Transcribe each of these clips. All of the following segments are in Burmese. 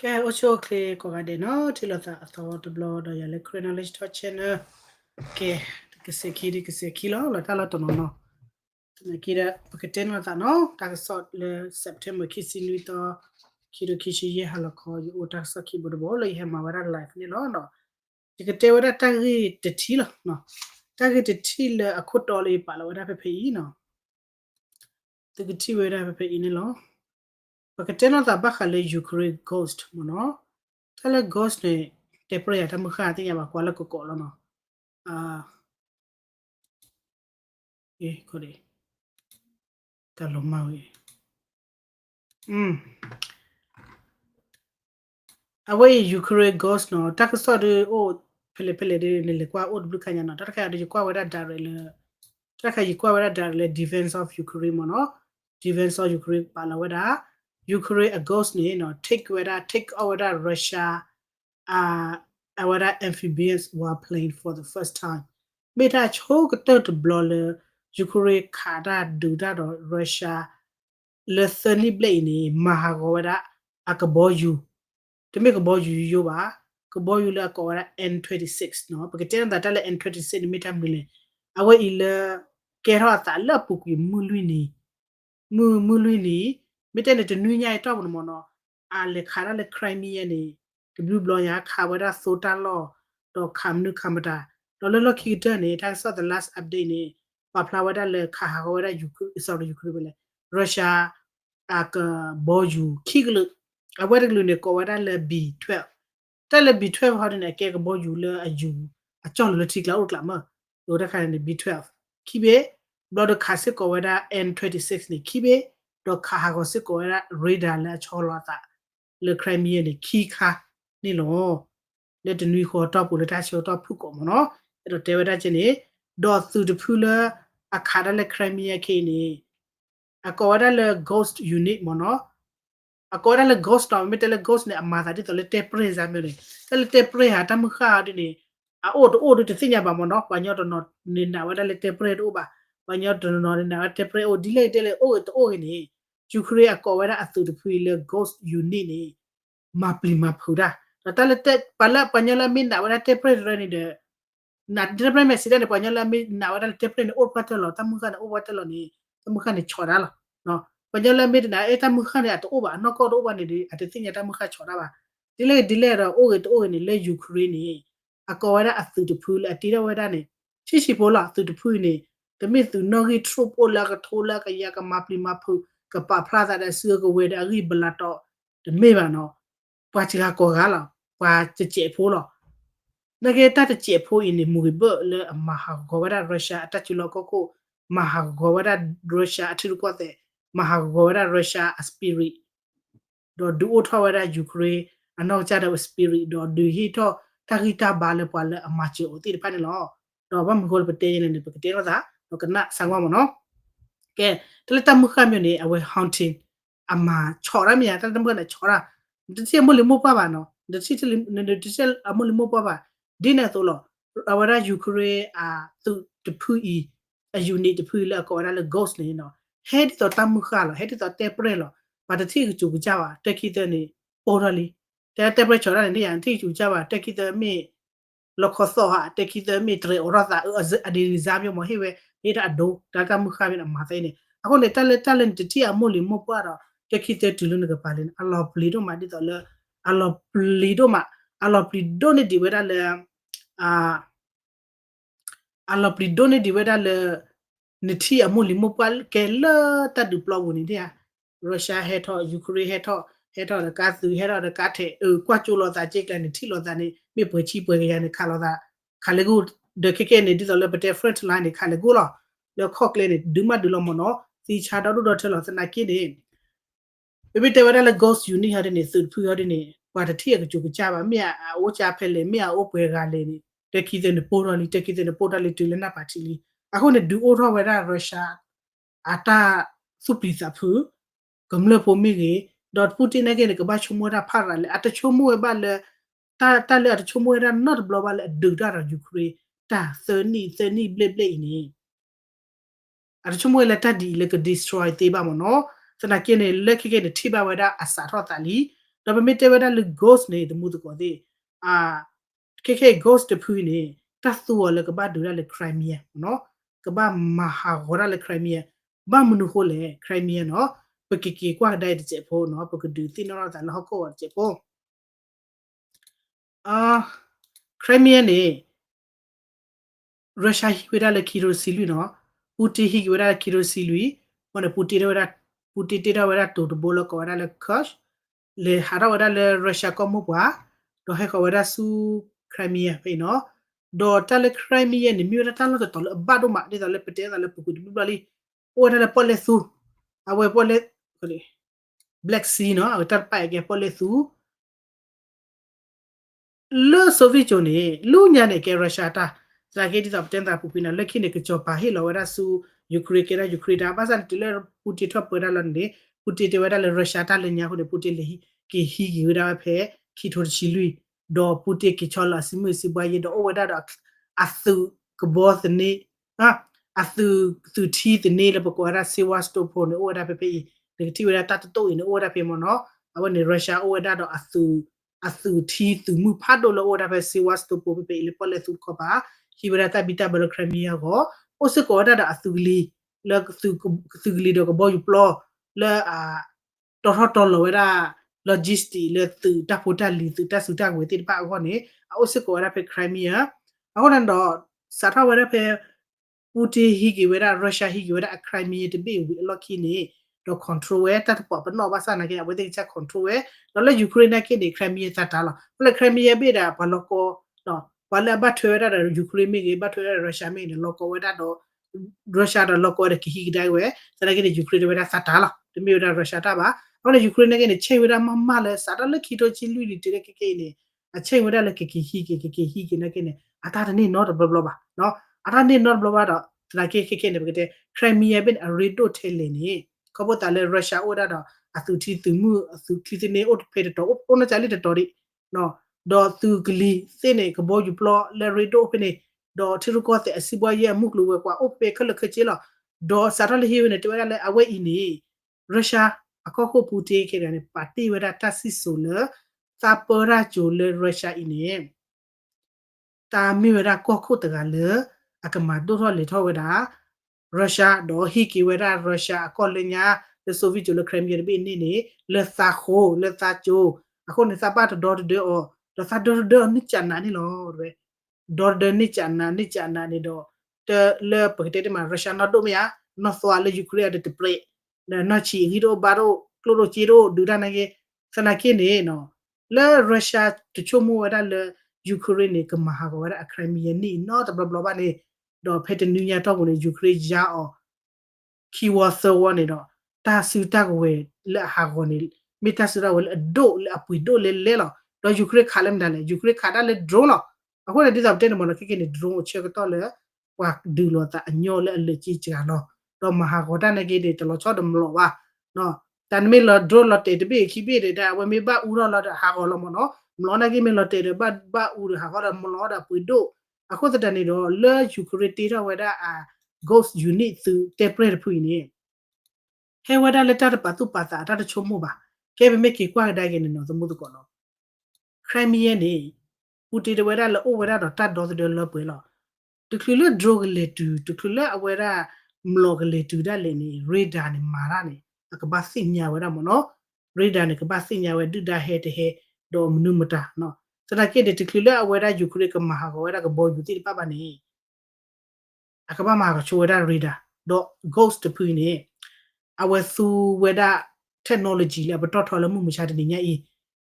Kaya ocho ke ko ga de no tilo ta to to blo do ya le chronology to channel ke ke se kilo la ta la to no na kira paketen la ta no ta so le September ki si lui to kiro ki shi ye hala ko o ta so ki bo bo le he ma wara life ni no ti ke te wara ta ri te ti lo no ta ri te ti le a ko to le pa la wara pe pe yi no ti ke ti wara pe pe yi ni lo paketen la ta ba khale Ukraine ghost mo no tala ghost ne te pro ya tamu kha ti ya ba kwa la ko lo no ko de ta lo ma we away Ukraine ghost no ta ko so de o pele de ne le kwa o blu kanya no ta ka de kwa wa da dare le ta ka yi kwa wa da dare le defense of Ukraine mo no defense of Ukraine pa la wa da Ukraine a ghost ne no take over da Russia our amphibious warplane for the first time. Meta chok to blolle Ukraine kada do da Russia le thani blane mahagora akaboyu to make a boy you ba kaboyu la ko N26 no because ten that N26 meter mile awe ile kero ta la pukwi mulwini meta ne tenu nya ito mo no ale khara le Crimea ni the blue blow ya kawada sota law do kamnu kamada do lo kita ni ta saw the last update ni pa plawada le khawada Ukraine Russia ak boju kiglu awada lu ne ko wada le B12 ta le B12 ha ne ke boju le aju a chon le tikla o klama do da kan ne B12 kibe do khase ko wada N26 ni kibe do khago se ko wada radar la cholata le Crimea ni kika ni lo le de nui ko top le ta cho top phu ko mo no e do te wada chin ni do thu de phu le akhada le Crimea ke ni akoda le ghost unit mo no akoda le ghost to me le ghost ne amasa di to le te pre za me le te pre ha ta mu kha di ni a o de sinya ba mo no pa nyo to no ni na wa le te pre do ba pa nyo to no ni na te pre o di le te le o ni Ukraine akoda a thu de phu le ghost unit ni ma pli ma phuda ta le te pala pa nyo la min na wa te pre re ni de na te pre me si de pa nyo la min na wa te pre ni o pa te lo ta mu kha o wa te lo ni ta mu kha ni chora lo no pa nyo la min na e ta mu kha ni to o ba no ko do ba ni di a te sinya ta mu kha chora ba dile ra o ni le Ukraine ni akoda a thu de phu le ti da wa da ni shi po la thu de phu ni the me thu no gi troop o la ka thola ka ya ka ma pli ma phu ka pa phla da su ko we da ri bla to the me ba no pa chi ka ko ga la pa che pho lo na ke ta che pho in ni mu be le ma ha go wa da Russia ta chi lo ko ma ha go wa da Russia a thu ko te ma ha go wa da Russia a spirit do du o tho wa da Ukraine a no cha da spirit do du hi tho ta ri ta ba le pa le a ma chi o ti pa ni lo do ba mu ko le te ni pe te lo da do ka na sang wa mo no ke te le ta mu kha myo ni a we haunting a ma cho ra mi ya ta ta mu ka na cho ra de ti mo le mo pa ba no de ti a mo le mo pa ba di na to lo a wa da Ukraine a tu de pu I a unit de pu le ko ra le ghost ni no he ti to ta mu kha lo he ti to te pre lo ba de ti ju ju ja ba te ki te ni po ra li te pre cho ra ni ya ti ju ja ba te ki te mi lo kho so ha te ki te mi tre ora ta a di za myo mo he we he ta do ta ka mu kha mi na ma te ni a ko le talent ti a mo le mo pa ra te ki te tu lu ne ka pa le a lo pli do ma di to le a lo pli do ni di we da le a lo pli do ni di we da le ni ti a mo le mo pa ke le ta du plo wo ni dia Russia he tho Ukraine he tho le ka su he tho le ka the kwa chu lo ta che ka ni ti lo ta ni mi pwe chi pwe ya ni kha lo ta kha le gu de ke ni di to le bete front line ni kha le gu lo le khok le ni du ma du lo mo no si cha do do the lo sa na ki ni bi te wa le ghost unit ha ni su phu ha ni kwa ta ti ya ju cha ba mi a o cha phe le mi a o pwe ga le ni te ki te ni po ro li te ki te ni po ta li tu le na pa ti li a ko ni du o tho wa da Russia ata su pi sa phu gamle po mi ge dot Putin again ke ba chumo da phara le ata chumo ba le ta le ata chumo da not blo ba le du da Ukraine ta theni ble ni ata chumo le ta di le ke destroy te ba mo no sana ke ne le ke ne thi ba wa da asa tho ta li ဒါပေမဲ့တေဝဒါလေ ghost နေတမှုတကောဒီအာ KK ghost တဖူးနေတတ်သူလေကဘာဒူရလေ Crimea နော်ကဘာမဟာဂောရလေ Crimea ဘာမနုခိုလေ Crimea နော်ပကကကွာဒိုင်တဲ့ဖို့နော်ပကဒူတင်နော်တာလောက်ကောတဲ့ဖို့အာ Crimea နေရုရှားဟိဝဒါလေခီရိုစီလူနော်ပူတီဟိဝဒါခီရိုစီလူမနပူတီရဝဒါပူတီတရဝဒါတိုဘလကောဒါလေခတ်လေဟာရဝဒါလေရုရှားကမပွားတော့ဟဲကဝဒါဆူ Crimea ဖေနော်ဒေါ်တလေ Crimea နေမြို့တာလို့တော်ဘာဒိုမာဒီတလေပတဲတလေပကူဒီဘလီဟိုဒါလေပေါ်လေဆူအဝဲပေါ်လေခလေ Black Sea နော်အတပ်ပိုက်ကေပေါ်လေဆူlo soviet ne lu nya ne ke russia ta za ke ti ta ten ta pu pina le khi ne ke cho pa he lo wa su ukraine ke ra ukraine ta pa san ti le putin thop pa la ne putin te wa da le russia ta le nya ho ne putin le hi ke hi gi wa da phe khi tho chi lui do putin ke cho la si mu si bwa ye do wa da a su ke bo ne ha a su ti de ne le pa ko ra si wa sto po ne wa da phe ne ti wa da ta to ne wa da phe mo no a wa ne russia wa da do a su thi tu mu pha do lo da be se was to po pe le po le su ko ba hi bra ta bita bro crimea go o se ko da a su li le su li do ko bo yu plo le a to lo da logistic le tu ta po ta li tu ta su ta we ti pa ko ne o se ko da pe crimea a ko nan do sa tha we da pe putin hi ki we da russia hi ki we da crimea te be we lo ki ne do control we ta po pa no ba sa na ke we te cha control we แล้ว Ukraine ကဒီ Crimea သတ်တာလားဘယ် Crimea ပြတာဘာလို့ကောနော်ဘာလဲဘတ်ထွေရတာ Ukraine မိကဘတ်ထွေရ Russia မိနော်လောကဝဲတာတော့ Russia တော့လောကဝဲခီခီတိုင်းဝဲစရကဒီ Ukraine ဝဲတာသတ်တာလားတမျိုးတာ Russia တာပါအဲ့ Ukraine ကချိန်ဝဲတာမလဲစတာလက်ခီတော့ချီလူလီတကကေနေအချိန်ဝဲတာလက်ခီခီဟီကေနေကေနေအတာတနေ not blah blah ပါနော်အတာနေ not blah blah တော့လာကေနေပကတဲ့ Crimea เป็น a redo ထဲလေနေကဘောတာလေ Russia ဝဲတာတော့အသူတီသူမှုအသူတီစနေအုတ်ဖေတော့အုံးချာလီတော်ရီနော်ဒေါ်သူကလီစနေကဘောယူပလောလေရီတိုဖနေဒေါ်ထီရကောတဲ့အစီဘွားရဲ့မှုကလူဝဲကွာအုတ်ဖေခလခချေလာဒေါ်စာရလဟီဝနေတော်ရလေအဝဲအင်းနေရုရှားအကောက်ကိုပူတီခေရနေပါတီဝဲတာတက်စီဆိုလသာပရာဂျိုလေရုရှားအင်းနေတာမီဝဲတာကောက်ခုတကလေအကမာဒိုရလေထောဝဲတာရုရှားဒေါ်ဟီကီဝဲတာရုရှားအကောလညာ the Soviet Union Crimea be ni le sa kho le sa cho ako ne sa pa to do o do sa do ni chan na ni lo re do ni chan na ni do te le pe te ma Russia no do mya no so le Ukraine de play na chi hi do ba do klo do chi do du da na ge sa na ke ne no le Russia to cho mo wa da le Ukraine ne ka ma ha ko wa da Crimea ni no the blah blah ba ni do phe te nu nya to ko ne Ukraine ja o ki wa so wa ni do ta su ta ko we le ha ko ni mi ta su ra we do le apui do le lo do Ukraine kha le mda le Ukraine kha da le drone lo ako le di sa te mo no ke ni drone o che ko to le wa du lo ta anyo le le chi cha no do ma ha ko da ne ke de to lo cho do mo lo wa no ta me lo drone lo te de be ki be de da we me ba u lo lo da ha ko lo mo no mo lo na ke me lo te de ba u ha ko da mo lo da pui do ako ta ni do le Ukraine te da we da ghost unit to temporary pui ni he wada leta da patu pata ta da chomo ba ke be me ki kwa da ke ni no so mu to ko no Crimea ni puti de wada le o wada do ta do de lo pwe lo to klule drug le to klule awera mlog le tu da le ni radar ni mara ni ka ba sin nya wada mo no radar ni ka ba sin nya we du da he de he do mnu mata no so da ke de to klule awera Ukraine ka ma ha ko wada ka bo yu ti pa ba ni akaba ma ka chwe da radar do ghost pui ni awe su weda technology le bato thola mu mu cha de nya e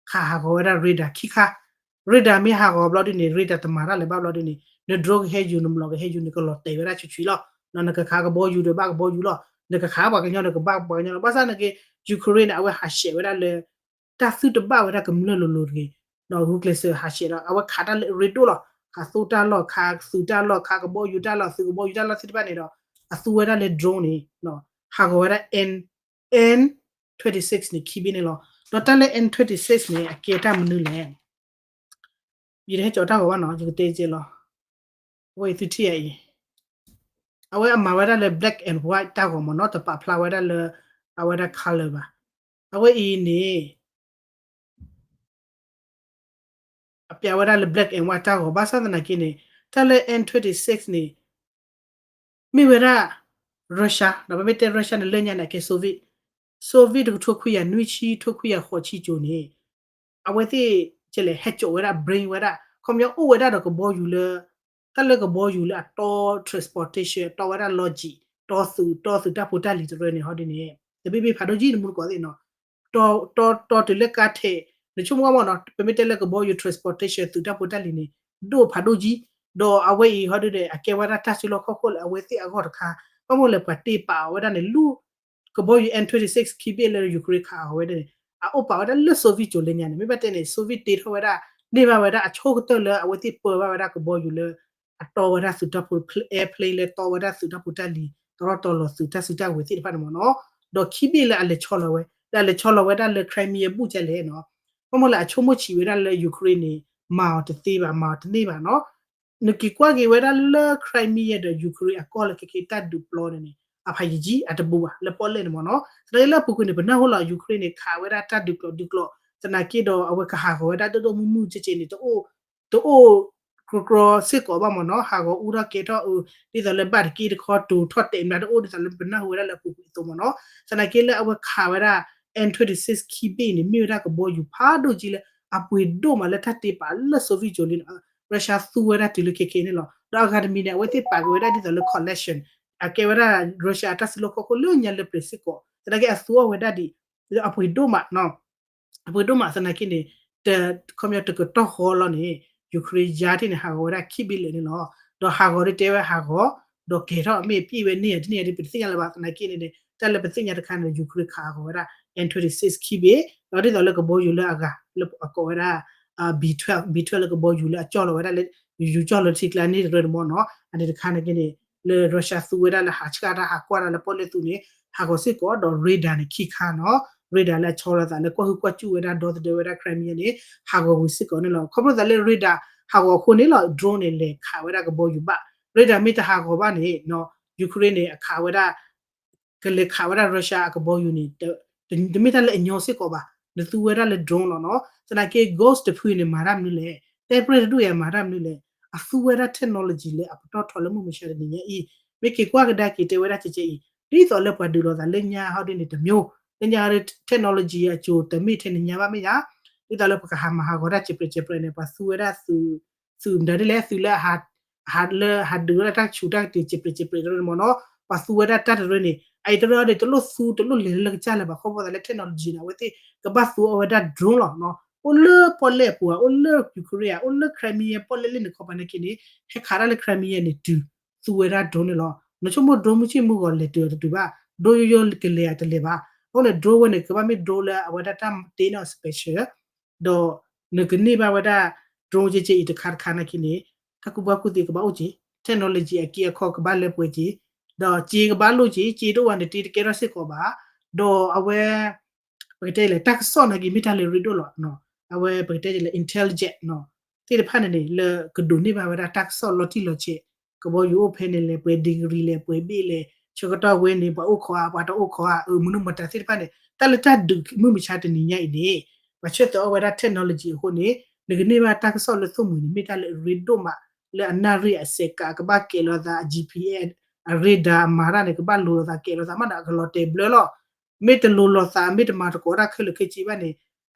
kha ha go weda radar ki kha radar mi ha go blood ni radar tamara le ba blood ni ne drug he ju no blog he ju ni ko lo te weda chu chu lo na na ka kha ga bo ju de ba ga bo ju lo ne ka kha ba ga nya ne ka ba nya ba sa na ke Ukraine awe ha she weda le ta su de ba weda ka mu lo lo ke no hu kle se ha she lo awe kha da le redo lo kha su ta lo kha su ta lo kha ga bo ju ta lo su ga bo ju ta lo si ba ni do a su weda le drone ni no ha go weda N26 ni kibi ni lo totale N26 ni aketa mnu le yi de cho ta go wa no ju te je lo we tu ti ai awe ama weda le black and white ta go mo no to pa pla weda le aweda color ba awe I ni a pia wada le black and white ta go ba sa na kini ta le N26 ni mi wera Russia da ba mete Russia ne le nya na ke Soviet to ku ya nui chi to ku ya ho chi jo ni a we ti che le het jo wera brain wera kom yo o wera da ko bo yu le ta le ko bo yu le to transportation to wera logic to su ta po ta li to ne ho di ni de bi pha do ji ni mu ko de no to le ka the ne chu mo mo no pe mete le ko bo yu transportation tu ta po ta li ni do pha do ji do a we ho de a ke wera ta si lo ko ko a we ti a go ka ko mo le pa ti pa wera ne lu ko bo yu N26 ki be le Ukraine ka ho de a o pa wera le Soviet jo le nya ne me ba te ne Soviet ti ho wera ne ba wera a cho ko to le a we ti po ba wera ko bo yu le a to wera su ta po airplane le to wera su ta po ta li to lo su ta we ti pa mo no do ki be le a le cho lo we da le cho lo we da le Crimea bu che le no ko mo la cho mo chi we da le Ukraine ni ma te ti ba ma te ni ba no ne ki kwa ge we da le Crimea de Ukraine a ko le ke ta du plo ne a pha ji a te bu ba le po le mo no tre le pu ku ne ba na ho la Ukraine ni kha we da ta du plo tana ki do a we ka ha ho da do mu che ni to kro se ko ba mo no ha go u ra ke to u ti da le ba ki de ko tu thot te na do da le ba na ho da le pu to mo no tana ki le a we kha we da N26 ki be ni mi ra ko bo yu pha do ji le a pwe do ma le ta te pa le Soviet jo le Russia su we da ti le ke ni lo do academy ne we ti pa we da ti da le collection a ke we da Russia ta si lo ko le nya le pre si ko tana ke a su we da di a pwe do ma no a pwe do ma sana ki ni te community ko to ho lo ni Ukraine ဂျာတိနဲ့ဟာကိုရခိဘီလေနော်တော့ဟာကိုရတဲဝဟာကိုတော့ကေတော့အမေပြည့်ပဲနေဒီနေ့ဒီပစိညာလပါနာကိနေတယ်တက်လက်ပစိညာတခါနဲ့ Ukraine ခါကိုရ N26 ခိဘီတော့ဒီတော့လကဘောယူလာအကောရB12 လကဘောယူလာကြော်လောရလေယူကြော်လို့ထိကလာနေတယ်မောနော်အဲ့ဒီခါနဲ့ကိနေလေရုရှားသူဝရလာဟာချကာတာဟာကွာလာပေါ်လေသူနေဟာကိုစစ်ကောတော့ radar နဲ့ခိခါနော် radar လက်ချောလာတယ်ကိုဟုကွကျူဝရဒေါ်တဲ့ဝရခရမီနေဟာကိုဝစစ်ကောနေလောခေါပလို့တယ် radar ဟာကိုခုနေလော drone နေလေခါဝရကဘောယူပါ radar မိတဟာကိုပါနေနော် Ukraine နေအခါဝရကလေခါဝရရုရှားကဘောယူနေတမိတလေအညောစစ်ကောပါနသူဝရလေ drone လောနော်စနာကေ ghost ဖွေးနေမာရမလို့လေ temporary တို့ရမာရမလို့လေအဖူဝရ technology လေအပတော့ထော်လမှုမရှိတဲ့နေဤမိကေကွာကဒါကေတေဝရချေချေဒီတော်လက်ပွားဒူလို့သာလညာဟောက်တဲ့နေတမျိုးလညာရ technology အကျိုးတမိတဲ့ညာပါမရဒီတော်လက်ပကဟာမဟာဂရချေပချေပရနေပါဆူဝရဆူဒါလေဆူလာဟာဒူရတာချူတာတေချေပချေပရမနောပါဆူဝရတာရနေအိုက်တော်တဲ့တလို့ဆူတလို့လေလချလာပါခေါ်ပေါ်တဲ့ technology နာဝတိကဘာဆူဝရ drone လောနော်Ole pua ole Ukraine ole Crimea pole le ne khopane kini he khara le Crimea ne du suwera drone lo no chomo drone mu chi mu go le tu ba do yo ke le ya te le ba ho le drone ne ka ba mi drone la awada tam te no special do ne gni ba wada drone je ite khar khana kini taku ba ku ti ka ba uji technology a ki a kho ka ba le pwe ji do ji ka ba lu ji do wa ne ti ke ro sit ko ba do awe ပကတဲ့လေတက်ဆော့နဂီမီတာလေရီဒိုလောနော်အဝဲပကတဲ့လေ intelligent နော်တိတဖတ်နေလေကဒုန်နေပါဝရတက်ဆော့လော်တီလော်ချေကဘောယူဖဲနေလေပွဲဒီဂရီလေပွဲဘီလေချကတော့ဝင်းနေပါဥခွာပါတော့ဥခွာမနုမတတိတဖတ်နေတက်လက်တဒုမှုမချတဲ့နေညိုက်နေမချတ်တော့ဝရ technology ဟိုနေနေပါတက်ဆော့လို့သုံးမီမီတာလေရီဒိုမှာလေအနာရီအစက်ကကဘာကေလောသာ GPS ရေဒါမာရနေကဘာလိုသာကေလောသာမနာကလောတေဘလောမေတလိုလောသာမေတမာတကောရခလခေချီပါနေ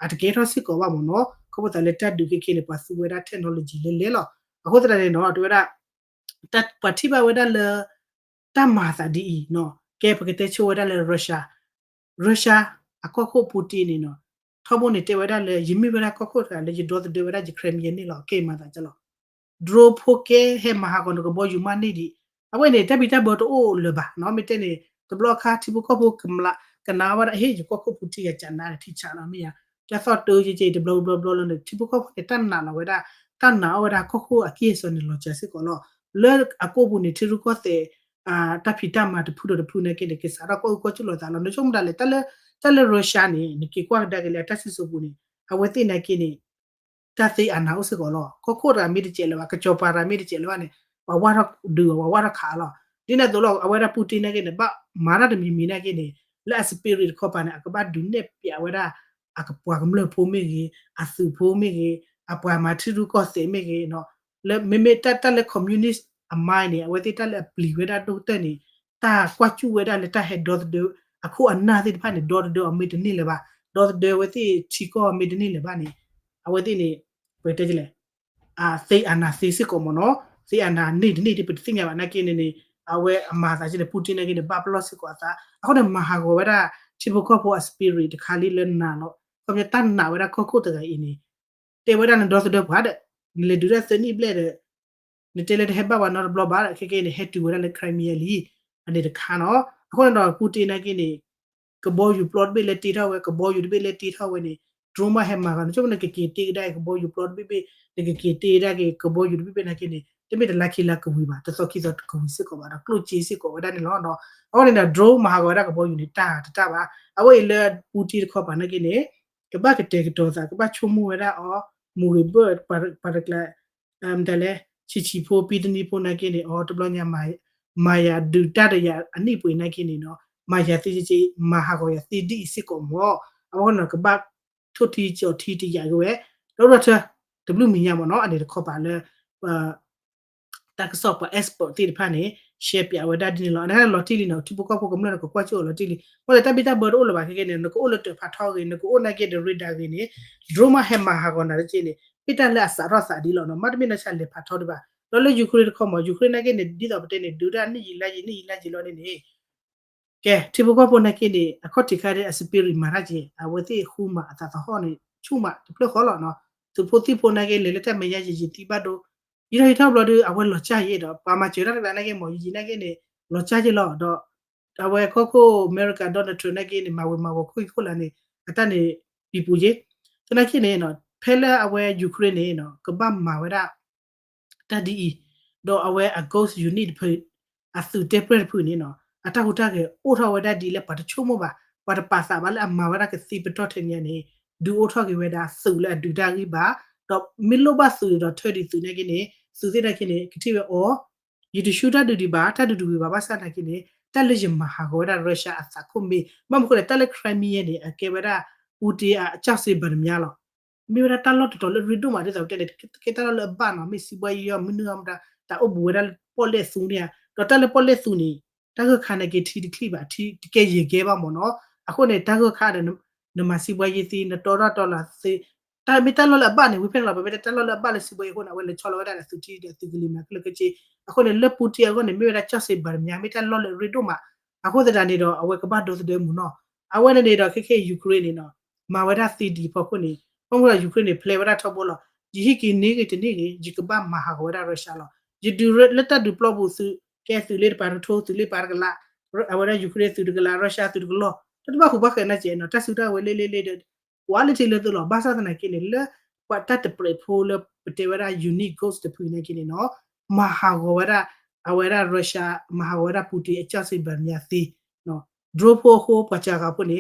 အတကေတော့စစ်ကောပါမနော်ခဘတလက်တဒုခေခေနေပါစူဝဲတာ technology လေလောအခုတည်းနော်တွေ့ရတတ်ပတိပါဝဲတာလေတမာသာဒီနော်ကဲပကတဲ့ချိုဝဲတာလေရုရှားအကောခုပူတင်နေနော်ထဘုန်နေတဲဝဲတာလေယမိဝဲတာကောခုတာလေဒေါ်တဲ့ဝဲတာခရမီနေလောကေမာတာကျလောဒရိုဖိုကေဟေမဟာကောနကဘောယူမနေဒီအဝဲနေတပိတဘောတိုလေပါနော်မတဲနေတဘလခါတိဘကောဘကမလာကနာဝရဟေဂျကောခုပူတီရချန်နာတိချာလာမီယာကျသော့တိုးကြီးဘလနဲ့တိဘကောတန်နာဝဲတာတန်နာဝဲတာခုခုအကိစနေလောချစစ်ကောလောလဲအကိုဘူးနေတိရကောတဲ့တဖိတမတဖူတဖူနေကေကေစာရကောချလောတာလောချုံဒါလေတလဲရုရှားနေကေကွာဒါကလေတက်စစ်စုဘူးနေအဝဲတင်နေကိနေတသိအနာဥစကောလောခုရာမီတကျဲလောကကြောပါရာမီတကျဲလောနေဝါရဒူဝါရခါလောဒီနေတော့အဝဲရပူတင်နေကေနေဘာမာရတမီမီနေကေနေလက် spirit ခေါ်ပါနေအကဘာဒုန်နေပြဝရအကပွားကမလဖိုမီအဆူဖိုမီ အပွားမှာထူးကောစေမေကေနော်လေမေတက်လေကွန်မြူနစ်အမိုင်းနေအဝတိတက်လေပလီဝဲတာတုတ်တဲ့နေတာကွာချူဝဲတာလေတာဟက်ဒေါ်ဒအခုအနာတိဖာနေဒေါ်ဒအမီတနေလေပါဒေါ်ဒဝတိချီကောအမီတနေလေပါနေအဝတိနေဝဲတဲ့ကြလေစေအနာစေစစ်ကောမနော်စေအနာနေတိပတိညာပါနာကိနေနေအဝဲအမာသာကြလေပူတင်နေကိနေဘပလော့စစ်ကောသာအခုနေမဟာကောဝဲတာချီဘကောဖို့အစပီရီတခါလေးလနာနော်ကမြတန်နာဝဲတာခောခုတကအင်းနေတေဝဲတာနဒေါ်ဒဘာတဲ့လေဒူရစနီဘလက်နေတယ်လေဟက်ဘာဝနော်ဘလဘာခေကေနေဟက်တူဝဲလေခရိုင်မီယာလီအနေတခါနော်အခုတော့ပူတင်နေကိနေကဘောယူပလော့ဘေလေတီထားဝဲကဘောယူဘေလေတီထားဝဲနေဒရိုမာဟက်မာကန်ချိုမနကေကေတီဒိုင်ကဘောယူပလော့ဘေတကကေတီဒါကေကဘောယူဘေနေကိနေတမိတလက်ခိလာကဝီပါတစောခိစောကဝီစစ်ကောပါတော့ကလုချီစစ်ကောဝဲတယ်နော်တော့အခုနေတာဒရိုမာဟာကောဒါကဘောယူနေတာပါအဝဲလေပူတီခေါ်ပါနေကိနေကဘာကတေကတော်စာကဘာချုံမူဝဲတာအော်မူရီဘတ်ပါရကလာတယ်လေချီဖိုပီတနီပိုနာကိနေအော်တဘလညာမာယာဒူတတရအနိပွေနေကိနေနော်မာယာတိချီမာဟာကောရတီဒီစစ်ကောမောအခုနော်ကဘာထွတ်တီချော်တီတီရရွယ်တော့တော့တဘလူမီညာမနော်အနေတခေါ်ပါလေတက်ဆော့ပက်စပေါ်တီဖာနေရှေပြဝဒဒီလောအဲ့လော်တီလီနော်တူပကောပကမလကကွာချိုလော်တီလီဟိုလေတပိတာဘော်လောပါခေနေနကိုလောတဖာထောက်နေကိုအိုနိုင်ကေဒရီဒါကိနေဒရိုမာဟက်မာဟာကောနာချီနေပိတလက်ဆာရဆာဒီလောနော်မတ်မီနချက်လေဖာထောက်တပါလောလေယူကရိန်းခေါ်မယူကရိန်းနိုင်ကနေဒီတော့ပတဲ့နေဒူဒါနိကြီးလာကြီးလောနေကဲတီပကောပနေကိနေအခုတ်တိခါတဲ့အစပီရီမာရာကြီးအဝတိခူမာအတာဟောနေချူမာတပလခေါ်လောနော်သူပိုတိပိုနေကေလေလက်တမရကြီးတီပါတော့ဒီလိုထောက်ဘလို့အဝဲလောချရတော့ပါမချရတဲ့နိုင်ကေမော်ကြီးနိုင်ကေနေလောချကြလောတော့အဝဲခိုအမေရိကန်ဒေါ်နယ်ထရနိုင်ကေနေမဝဲမဝခွလာနေအတနေပြပူကြီးတနခိနေနော်ဖဲလဲအဝဲယူကရိန်းနေနော်ကပတ်မာဝဲတာတဒီတော့အဝဲအဂုတ်ယူနစ်ဖေအစုတက်ပရက်ဖူနေနော်အတဟုတ်တာကေအိုထောဝဲတာဒီလက်ပါတချို့မပါပါတပါစာပါလဲအမာဝဲတာကစီပတော့ထနေနေဒူအိုထောကေဝဲတာစုလဲဒူတာကြီးပါတော့မီလိုဘဆူတော့ထွေဒီသူနေကိနေစုစစ်တဲ့ကိနေကတိဝအော်ယီတရှူတာဒူဒီပါတဒူဒူပါပါစတာကိနေတက်လက်ရမဟာဂောဒါရုရှားအစခုမေမမခုတက်လက်ခရိုမီယနေအကေဝဒါဦးတီအချစေဗရမြာလောမီဝရတလော့တော်လရီဒူမာတဲ့တော့တဲ့ကေတလောဘာနော်မီစီဘွေယမနူအမ်ဒါတာအဘူဝရပေါ်လက်ဆူနေတော့တက်လက်ပေါ်လက်ဆူနေတကခါနေကေတီဒီခလိပါတီကေရေကေပါမနော်အခုနေတကခါတဲ့နမစီဘွေယစီနတော်တော်လာစေတာမီတလောလဘာနေဝိဖက်လာပဲတလောလဘာလစီဘွေခုနဝဲလေချောလဝဲတာသူတီတဲ့သူကလေးမကလကချီအခုလေလပူတီအကနေမြေရချစေဗရမြာမီတလောလရီဒိုမာအခုတတနေတော့အဝဲကပတ်ဒိုစတဲ့မူနော်အဝဲနေတော့ခေယူကရိန်းနေနော်မာဝဒစီဒီဖို့ခုနေပုံကယူကရိန်းနေဖလေဝဒထောက်ပေါ်လို့ဂျီဟီကီနေကတနေကြီးဂျီကဘာမဟာဝဒရုရှားလို့ဂျီဒူလက်တဒူပလော့ဘူးစုကဲစုလေးပါထိုးစုလေးပါကလာအဝဲယူကရိန်းစုကလာရုရှားစုကလောတတဘခုဘခဲနေကျနော်တဆူတဝဲလေးဝါလတီလေတော့ဘာသာနာကိနေလေပတ်တပရဖိုလပတေဝရာ unique ghost တပူနေကိနေနော်မဟာဂဝရအဝရရုရှားမဟာဝရပူတီအချစိဗမြာသီနော်ဒရိုဖိုဟိုပချာကပုနေ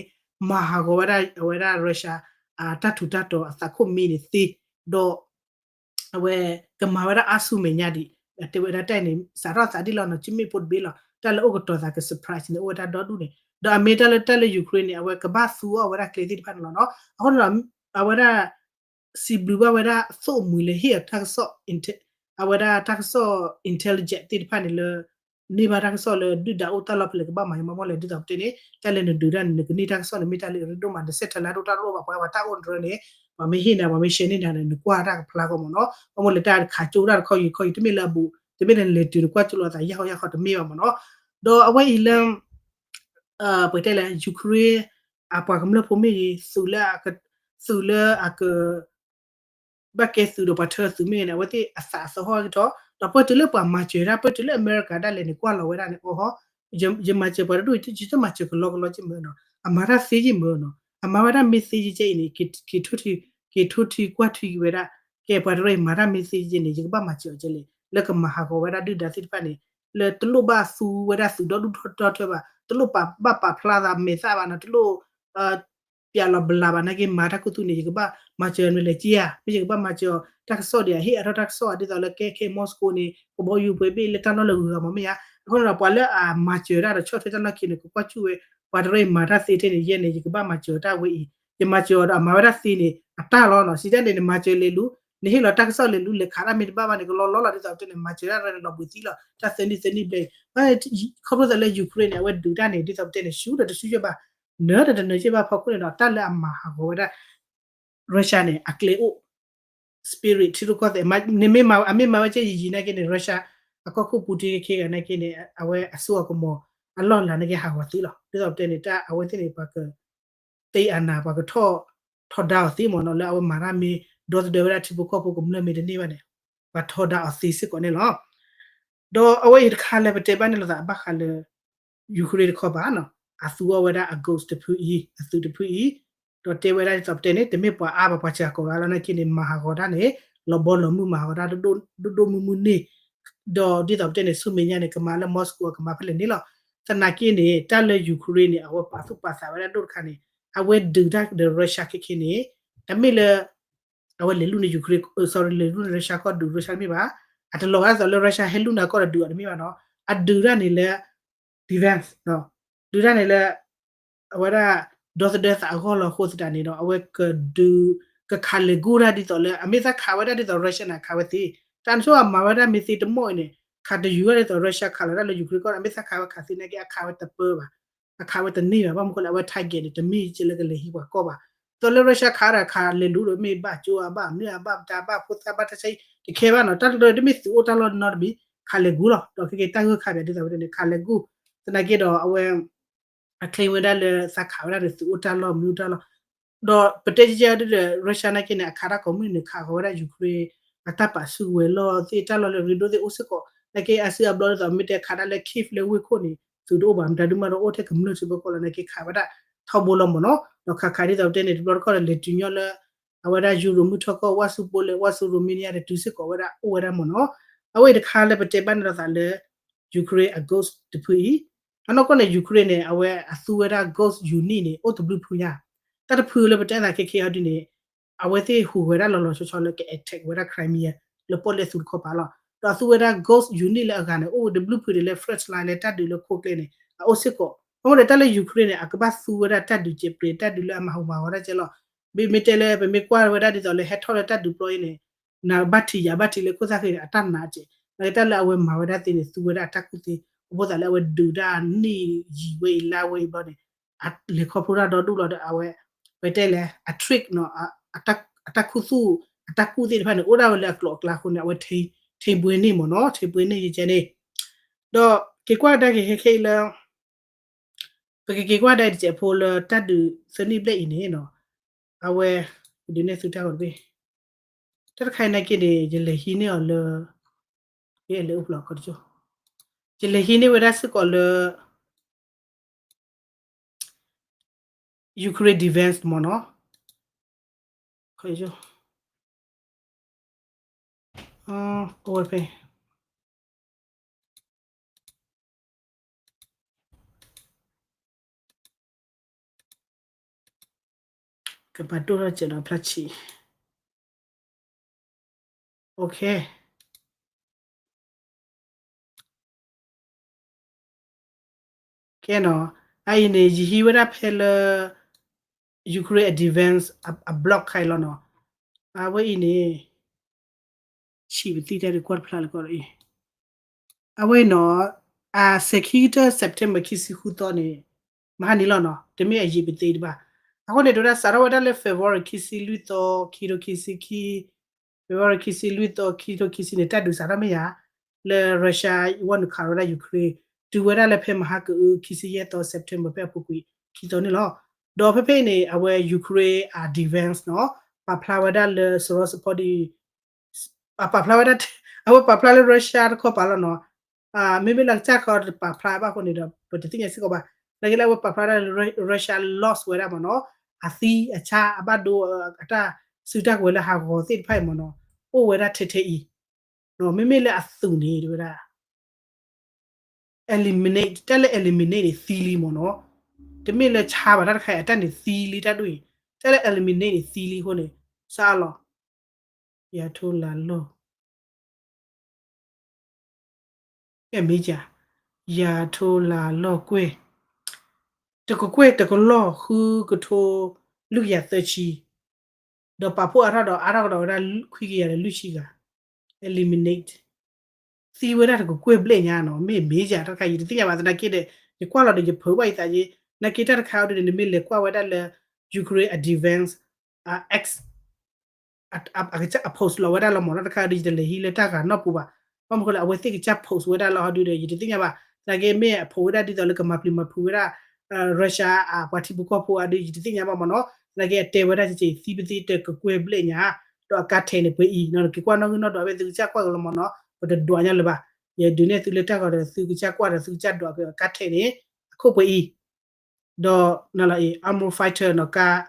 မဟာဂဝရအဝရရုရှားတထူတတော်အစခုမီနေသီတော့အဝဲကမဝရအဆုမညာဒီတေဝရတိုင်နေစာရစာဒီလောနော်ချမီပုတ်ဘေလောတလောကတော်သာက surprise နေဝတာတော့ဒူနေဒါအမေတလတက်လေယူကရိန်းနေအဝဲကဘာဆူအဝရကလေတိဖတ်လောနော်အခုတော့အဝရစီဘလူဘဝရဆိုမူလေဟီတက်ဆော့အဝရတက်ဆော့ intelligent တိဖတ်နေလေနေဘာတက်ဆော့လေဒူဒါအိုတလပလေကဘာမမလေဒူတာတေနေတလဲနေဒူဒန်နေကနေတက်ဆော့နေမီတလေရဒိုမန်စက်တလာဒိုတာရောဘာပွားတာကွန်ဒရနေမမေဟိနေမမေရှင်းနေတာနေကွာတာဖလာကောမနော်မလေတာခါချိုတာခေါ်ယူတမီလာဘူးတမီနေလေတူကွာချလို့တာရောက်တမီပါမနော်တော့အဝဲအီလမ်ပတဲလာယူကရိန်းအပွားကမလို့ဖမီဆူလာအကဘကဲဆူတော့ပတ်ထဆူမီနေဝတိအဆာဆဟောတော့ပတ်တလပမာချေရာပတ်တလအမေရိကဒါလည်းနေကွာလောဝဲတာနေအော်ဟောဂျမချေပါတော့ချစ်ချမချေကလောကလောချင်မနော်အမာရာစီဂျီမနော်အမာရာမက်ဆေ့ဂျ်ချေနေကီထုတီကွာထီဝဲတာကဲပါတော့မာရာမက်ဆေ့ဂျ်နေဂျကဘာမချေချေလေလကမဟာကောဝဲတာဒူဒါစစ်ဖာနေလေတလူဘာဆူဝဲတာဆူတော့တော့ထွဲပါတလူပါဖလာသာမေဆာဘာနော်တလူပြလာဘလာဘာနကေမာတာကုတူနေကဘာမချေမလေကြီးယာမြေကဘာမချေတက်ဆော့ဒီဟီအတက်ဆော့ဒီတော့လေကေမော်စကိုနေကဘောယူပေပေလေတနော်လေကမမရအခုတော့ပွာလေမချေရတော့ချော့တဲ့နကိနေကကွာချူဝဲပါဒရဲမာတာစီတဲ့ရဲ့နေကဘာမချေတာဝေးဒီမချေတော့မာဝရစီနေအတလောနော်စီတဲ့နေမချေလေလူ နေဟလောတက်ဆော့လေလူလေခါရမီဘာဘာနေကလောလောလာတဲ့တော့တဲ့မာချရာရတော့ဘူးတီလာတသနီသနီပဲခေါပလို့လည်းယူကရိန်းဝဲဒူတာနေတဲ့တော့တဲ့ရှူတဲ့ရှူရပါနော်တဲ့နေချပါဖောက်ခွနေတော့တက်လက်အမဟာဘောတဲ့ရုရှားနဲ့အကလေအို spirit ที่รู้ก็แต่มาในไม่มาอเมมาว่าจะยีนะกินรัสเซียก็คู่ปูติเคกันนะกินเอาไว้อสัวก็มออัลลอฮ์ล่ะนะกิหาวะติล่ะที่เราเตนี่ตาเอาไว้ที่นี่ปากเตอันนาปากทอดาวติมอเนาะแล้วเอามารามีดอสเดเวลาที่บุกก็มเลมีเดนี่วะเนี่ยปาทอดาวติสิก็เนี่ยเนาะดอเอาไว้คาเลเปเตบันเนี่ยละบะคาเลยูเครนก็บาเนาะอสัวเวลาอากอสต์พูอีอสัวตพูอีတော့တေဝဲတဲ့တဲ့နေတမေပွာအာဘပချာကိုလာနကိနေမဟာဂောဒနေလဘောလမှုမဟာဂောဒဒိုမမှုနေဒေါ်ဒီတဲ့နေဆုမညာနေကမာလမော်စကိုကမာဖလေနေလောတနာကိနေတက်လေယူကရိန်းနေအဝပါစုပါစာဝဲဒုခါနေအဝဲဒူဒါတဲ့ရုရှားကိနေတမေလေအဝဲလေလူနေယူကရိန်း sorry လေလူရုရှားကဒူရုရှားမိပါအတလောကဆိုလေရုရှားဟဲလူနာကဒူအမိပါနော်အဒူရနေလေ defense နော်ဒူရနေလေအဝဲဒေါ်တဲ့အခေါ်လို့ခိုးစတာနေတော့အဝဲကဒူကခါလေဂူရာဒီတော့လေအမေသာခါဝရတဲ့တော့ရုရှားနာခါဝတိတန်ဆိုအမဝရမီစီတမို့နေခါတယူရတဲ့တော့ရုရှားခါလာလေယူကရိန်းကအမေသာခါဝခါစီနေကခါဝတပပါအခါဝတနေပါမကလည်းအဝဲထိုက်ကြတယ်တမိချလေကလေဟိပါကောပါတော်လေရုရှားခါရခါလေလူလိုမေဘချိုအဘမြေအဘတာဘဖုသဘတချိတခေပါနော်တတ်လို့တမိစီအိုတလောနော်ဘီခါလေဂူတော့ခေတန်ခါပြတဲ့တော့ခါလေဂူတနကေတော့အဝဲအခလိဝဒလေစခါရတဲ့သူတလောမြူတလောတော့ပတေကြတဲ့ရုရှားနဲ့ကိနေအခါရကွန်မြူနခါခေါ်ရယူကရိန်းအတပဆူဝဲလောစီတလောလေရီဒိုတဲ့ဥစကောလကေအစီအဘလောတော့မိတဲ့ခါရလေခိဖလေဝေခုနေသူတို့ဘာမတဒူမတော့အိုတဲ့ကမ္လို့စဘကောလနဲ့ကိခါဝဒထောက်ဘလောမနော်တော့ခါခါရီတော့တဲ့နေဘလောကောလေတူညောလေအဝဒယူရမှုထကောဝါစုပိုလေဝါစုရမီနီယာတဲ့သူစကောဝဒအိုဝဒမနော်အဝဲတခါလေပတေပန်ရသာလေယူကရိန်းအဂုတ်တပူအနောက်ကလည်းယူကရိန်းနဲ့အဝဲအသူဝဲတာ ghost unit နဲ့ OW ဖူရတတဖူလည်းပတဲ့လာခေခေအဒီနေအဝဲသေးဟူဝဲတာလော်လော်ချောချောလည်းက attack ဝဲတာ Crimea လပေါ်လက်စုခေါ်ပါလားတော့သူဝဲတာ ghost unit လည်းအခါနဲ့ OW ဖူလည်း fresh line လည်းတတ်တယ်လို့ခိုးကလေးနေအိုစစ်ကောဟိုလည်းတက်လည်းယူကရိန်းနဲ့အကပတ်သူဝဲတာတတ်တယ်ချပတက်တယ်လည်းအမဟုတ်ပါဝဲတာကျလောဘေမီတဲလည်းဘေမီကွာဝဲတာဒီတော့လည်း head ထော်လည်းတတ် deploy နေနာဘတ်တီရဘတ်တီလည်းကိုစားခေအတတ်နာချေလည်းတက်လည်းအဝဲမှာဝဲတာတင်သူဝဲတာ attack ကူတီဘောတလည်းဝဒူဒါနီဂျီဝေလာဝေဘောနေအလေခေါပရာဒဒူလာတဲ့အဝဲဝဲတဲလေအထရစ်နော်အတက်ခုစုအတက်ကူတဲ့ဖာနေအိုဒါဝဲကလော့ကလာခုနေဝဲထိန်ပွေးနေမနော်ထိန်ပွေးနေကျနေတော့ကေကွာတက်ခေခေလာပကေကွာတက်ကျဖိုလတတ်ဒူစနိပလက်နေနော်အဝဲဒီနေ့စူတာဟုတ်ပြီတက်ခိုင်နေကိဒီဂျလေဟီနေော်လေရေလေဥပလောက်ခေါ်ကြကျလေဟင်းနေဝရစကောလယူကရိန်းဒီဖက်စ်မနော်ခေါ်ကြโอ้ยไปကပတ်တော့ကျတော့ဖလက်ချီโอเคကဲနော်အဲ့ဒီနေဟီဝရဖဲလယူကရိန်း advance a block ခိုင်လောနော်အဝဲဤနေရှိပတိတဲ့ record ဖလာလကောရီအဝဲနော်security september ခိစီခုတော့နေမဟာနီလောနော်တမေအရေးပတိတပါအခုနေတော့ဆာရဝဒလေ favor ခိစီလူတော့ခီရိုခိစီခီ favor ခိစီလူတော့ခီရိုခိစီနေတတ်ဒူဆာရမယာလေရုရှားဝန်ခါရယူကရိန်းတူဝရလည်းဖဲမဟာကူခီစီရဲ့တော့ September ပဲပုကွီခီတော့နေလောဒေါ်ဖဖေနေအဝဲယူကရိန်းdefense နော်ပပလာဝဒလေဆိုတော့ support ဒီပပလာဝဒအဝဲပပလာလေရုရှားခေါ်ပါလောနော်မေမေလောက်ချက်ခေါ်ပပလာပါခုနေတော့ပတတိယစကောပါလည်းလည်းပပလာရုရှား loss ဝဲရမနော်အသီအချာအဘတ်ဒိုအတာစူတက်ဝဲလာဟာကိုသိဖိုင်မနော်အိုဝဲရထေထေဤနော်မေမေလည်းအသူနေတို့လားeliminate တက်လေ eliminate သီလီမနော်တမင်လည်းချာပါတတ်ခိုင်အတက်နေသီလီတက်တွေ့တက်လေ eliminate သီလီခုနေစားလောရထိုးလာလောကဲမေးကြရထိုးလာလောကွဲတကကွဲတကလောခူကထိုလူရသချီ do papu ara do ra kwigi ya luchiga eliminate si wera ko kwe ble nya no me meja ta ka yi ti ya ba na kide ni kwa lo de pho bai ta yi na kita ta ka de ni me le kwa weda le Ukraine advance x at a post lo weda lo mo ta ka de le hi le ta ka no pu ba pa mo ko la we ti cha post weda lo ha du de yi ti ya ba na ke me pho weda di to le ka ma pli ma phu weda Russia party bu ko pho a de yi ti ya ba mo no na ke te weda chi si bi ti te ko kwe ble nya do ka the ne pwe i no ke kwa no do be ti cha kwa lo mo no de do nya le ba ye du ne tu le ta ko de su cha kwa de su cha do be ka the ne ko pwe i do na la e armor fighter no ka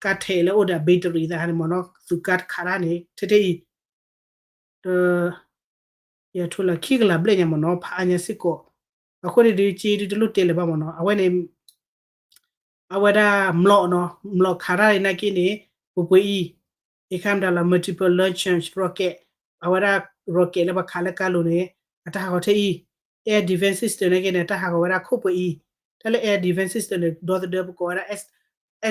the le o da battery da ne mo no su ka khara ne te te i ye to la ki la ble nya mo no pha nya sit ko a ko de chi de lu te le ba mo no a we ne a we da mlo khara na ki ne pwe i e kam da la multiple launch rocket a we da rocket le ba khala ka lo ne ata ha ko te i air defense system ne ke ne ta ha ko we da ko pwe i ta le air defense system ne do de ko we da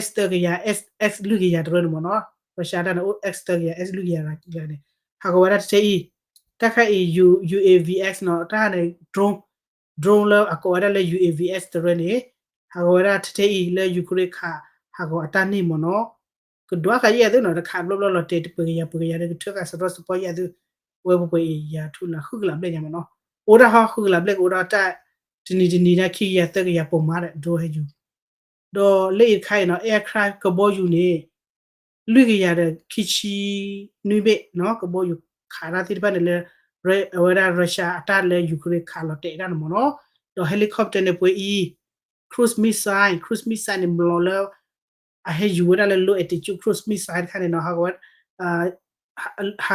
s te ya s lu ki ya do mo no ba sha da no x te ya s lu ki ya ne ha ko we da te i ta ka e UAVX no ta ne drone le a ko we da le UAVX de ne ha ko we da te i le Ukraine ka ha ko ata ni mo no ko do ka ye de no da ka lo te pe ya de to ka so support ya de we bo ya thu la khu la ble nya mo no o da ha khu la ble o da ta tini na ki ya te ya po ma de do he ju do le khai no aircraft ko bo yu ne lu ki ya de ki chi nui be no ko bo yu kha ra ti ba ne le we da Russia ta le Ukraine kha lo te da mo no do helicopter ne pwe i cruise missile ne mo le a he yu da le lo e ti cruise missile kha ne no ha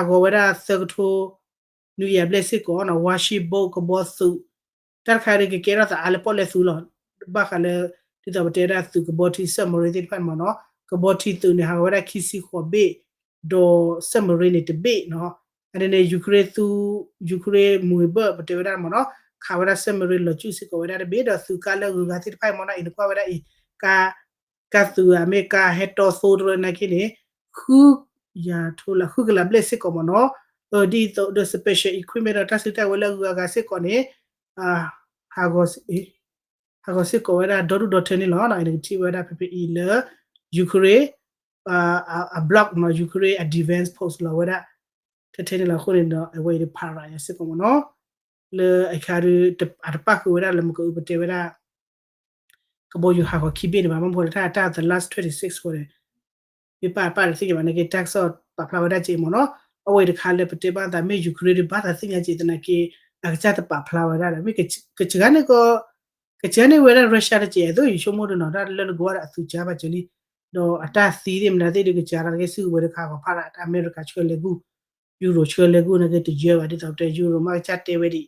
go we da se to nu ya blessed ko na worship bo ko bo su tar kha re ke ra ta ale po le su lo ba kha le ti ta te ra su ko bo ti submarine ti pa mo no ko bo ti tu ne ha we da ki si ko be do submarine te be no ane ne Ukraine mu ba te we da mo no kha we da submarine lo chu si ko we da be do su ka le ga ti pa mo na in ko we da i ka su America heto so do na ki ne khu ya to la khu la blessed ko mo no di to the special equipment ta sita wala ga se ko ne ha go se ko wala do te ni lo na ni ti wala ppe le Ukraine a block no Ukraine advance post lo wala te ni la ko ni no a way de para ya se ko no le a ka ru a pa ko wala le mo ko te wala ko bo yu ha ko ki be ni ba mo ta the last 26 ko de bi pa si ba ne ke tax pa pa wala ji mo noအဝေးတခါလည်းပတေပါတာမေယူခရီဘာသာစင်ရကြည်တနာကေအချတ်ပါဖလာဝရတာမေကချကနေကိုကချနေဝရရုရှားတဲ့ကျေတို့ယူရှမိုးတော့ဒါလည်းကောရအသူချပါချလီတော့အတစီးရမနာတဲ့ကကြာရကစုဝရခါပါဖလာအမေရိကချွေလေကူယူရိုချွေလေကူနကတကြွားတဲ့တော့တဲ့ယူရိုမှာချတ်တဲ့ဝဒီ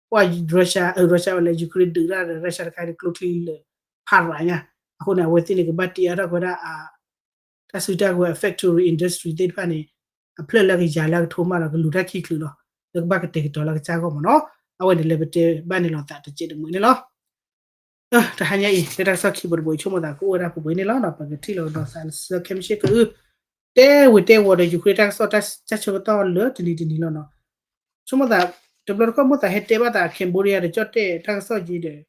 ဟွာရုရှားလည်းယူခရီဒူရရုရှားခိုင်ကလုကလီဖာရညာအခုနဝတိလေကဘတ်တီရကောဒါတဆူတာကို factory industry တဲ့ဖာနေအဖလက်လက်ကြီးဂျာလာထိုးမှတော့လူတက်ခိခလူတော့ဒီဘက်တေဒေါ်လာချာကောမနော်အဝဲဒီလေဘတေဘာနေလောတာတချစ်တယ်မွေးနေလောတဟန်ရဲ့ဒါဆော့ခိဘဘွေချုံမတာကိုရပဘွေးနေလောတော့ပကတိလောတော့ဆန်စကမ်ရှိကူတဲဝတဲဝဒယူခရတာဆော့တက်ချက်ချတော့လောတလီတနီလောနော်ချုံမတာဒဘလကမတာဟက်တေဘာတာခင်ဘူရီယာချော့တဲတက်ဆော့ကြီးတယ်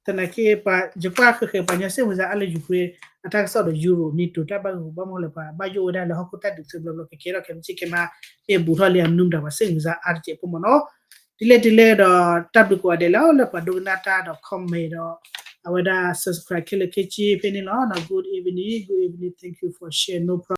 တနကေပါဂျပါခေပါညာစေဝဇာအလယူခရattack sort of euro need to tap ba mo le ba yo da la ko tat du blo ke kera kem chi ke ma e bu tho le num da ba sing za ar che po mo no dile do tap du ko de la le pa do na ta.com me do awada subscribe ke le ke chi pe ni lo na good evening thank you for share no problem